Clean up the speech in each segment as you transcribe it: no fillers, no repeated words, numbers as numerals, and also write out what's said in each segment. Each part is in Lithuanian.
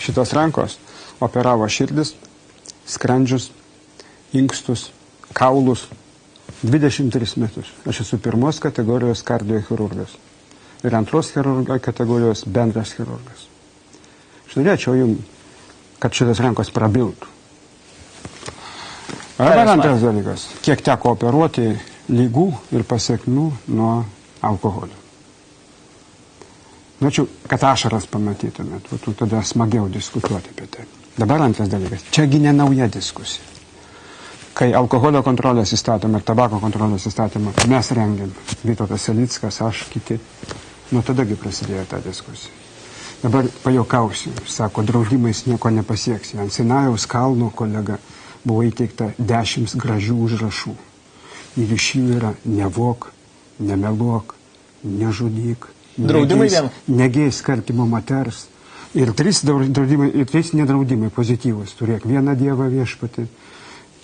šitos rankos operavo širdis, skrandžius, inkstus, kaulus 23 metus. Aš esu pirmos kategorijos kardiochirurgas ir antros kategorijos bendras chirurgas. Aš norėčiau jums, kad šitas rankos prabiltų. Dabar antras dalykas, kiek teko operuoti lygų ir pasiekmių nuo alkoholio. Norėčiau, kad ašaras pamatytumėt, tada smagiau diskutuoti apie tai. Dabar antras dalykas, čiagi ne nauja diskusija. Kai alkoholio kontrolės įstatymą ir tabako kontrolės įstatymą mes rengiam, Vytautas Selickas, aš, kiti, nuo tadagi prasidėjo ta diskusija. Dabar pajokausiu, sako, draudimais nieko nepasieksi. Ant Sinajaus kalno, kolega, buvo įteikta 10 gražių užrašų. Ir iš jų yra nevok, nemeluok, nežudyk, negėjs kartimo moters. Ir 3 nedraudimai pozityvus. Turėk vieną Dievą viešpatį,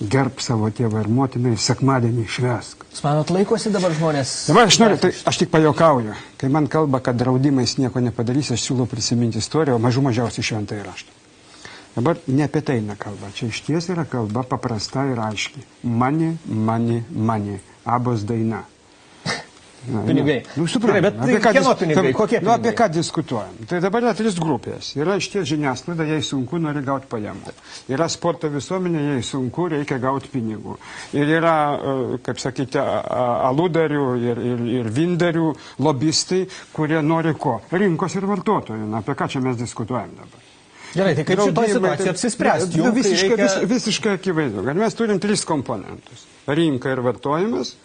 gerb savo tėvą ir motiną, sekmadienį švęsk. Jūs manot, laikosi dabar žmonės? Dabar aš tik pajokauju. Kai man kalba, kad draudimais nieko nepadarys, aš siūlau prisiminti istoriją, o mažiausiai šventąjį raštą. Dabar ne apie tai nekalba. Čia iš ties yra kalba paprasta ir aiški. Money, money, money. Abos daina. Pinigai. Suprantate, bet kieno pinigai? Kokie pinigai? Apie ką diskutuojam? Tai dabar yra 3 grupės. Yra išties žiniasklaida, jai sunku, nori gauti pajamų. Yra sporto visuomenė, jai sunku, reikia gauti pinigų. Ir yra, kaip sakyti, aludarių ir vindarių lobistai, kurie nori ko? Rinkos ir vartotojų. Apie ką čia mes diskutuojam dabar? Gerai, tai kaip šitoj situacijai apsispręsti? Visiškai akivaizdu, kad mes turim 3 komponentus. Rinka ir vartojimas,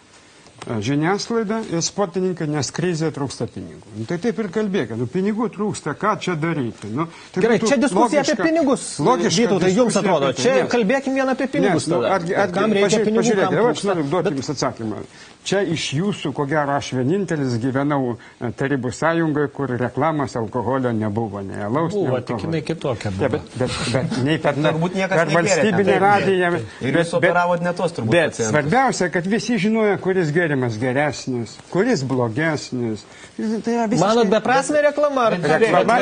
žiniasklaida ir sportininkai, nes krizė trūksta pinigų. Tai taip ir kalbėkime, pinigų trūksta, ką čia daryti? Gerai, čia diskusija apie pinigus. Vytautai, jums atrodo, čia kalbėkim vien apie pinigus. Kam reikia pinigų, kam trūksta? Aš noriu duoti jums atsakymą. Čia iš jūsų, ko gero, aš vienintelis gyvenau Tarybų sąjungoje, kur reklamos alkoholio nebuvo, nei alaus, nei alkoholio. Tik jinai kitokia buvo. Bet nei per valstybinę radiją. Ir jūs operavot ne tos turbūt. Bet svarbiausia, kad visi žinojo, kuris gėrimas geresnis, kuris blogesnis. Manot, beprasmė reklama? Reklama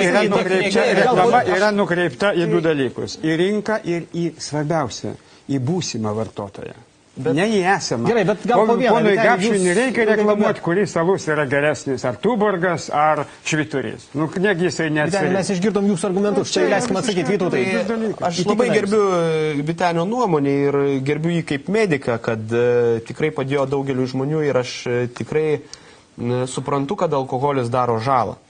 yra nukreipta į 2 dalykus. Į rinką ir į svarbiausia, į būsimą vartotoją. Ne į esamą. Gerai, bet gal po vieną. Ponui Gapšiui nereikia reklamuoti, kuris alus yra geresnis, ar Tuborgas, ar Švyturys. Negi jisai neatsirinks. Mes išgirdom jūsų argumentus, čia leiskim atsakyti, Vytautai. Aš labai gerbiu Vytenio nuomonę ir gerbiu jį kaip mediką, kad tikrai padėjo daugeliu žmonių ir aš tikrai suprantu, kad alkoholis daro žalą.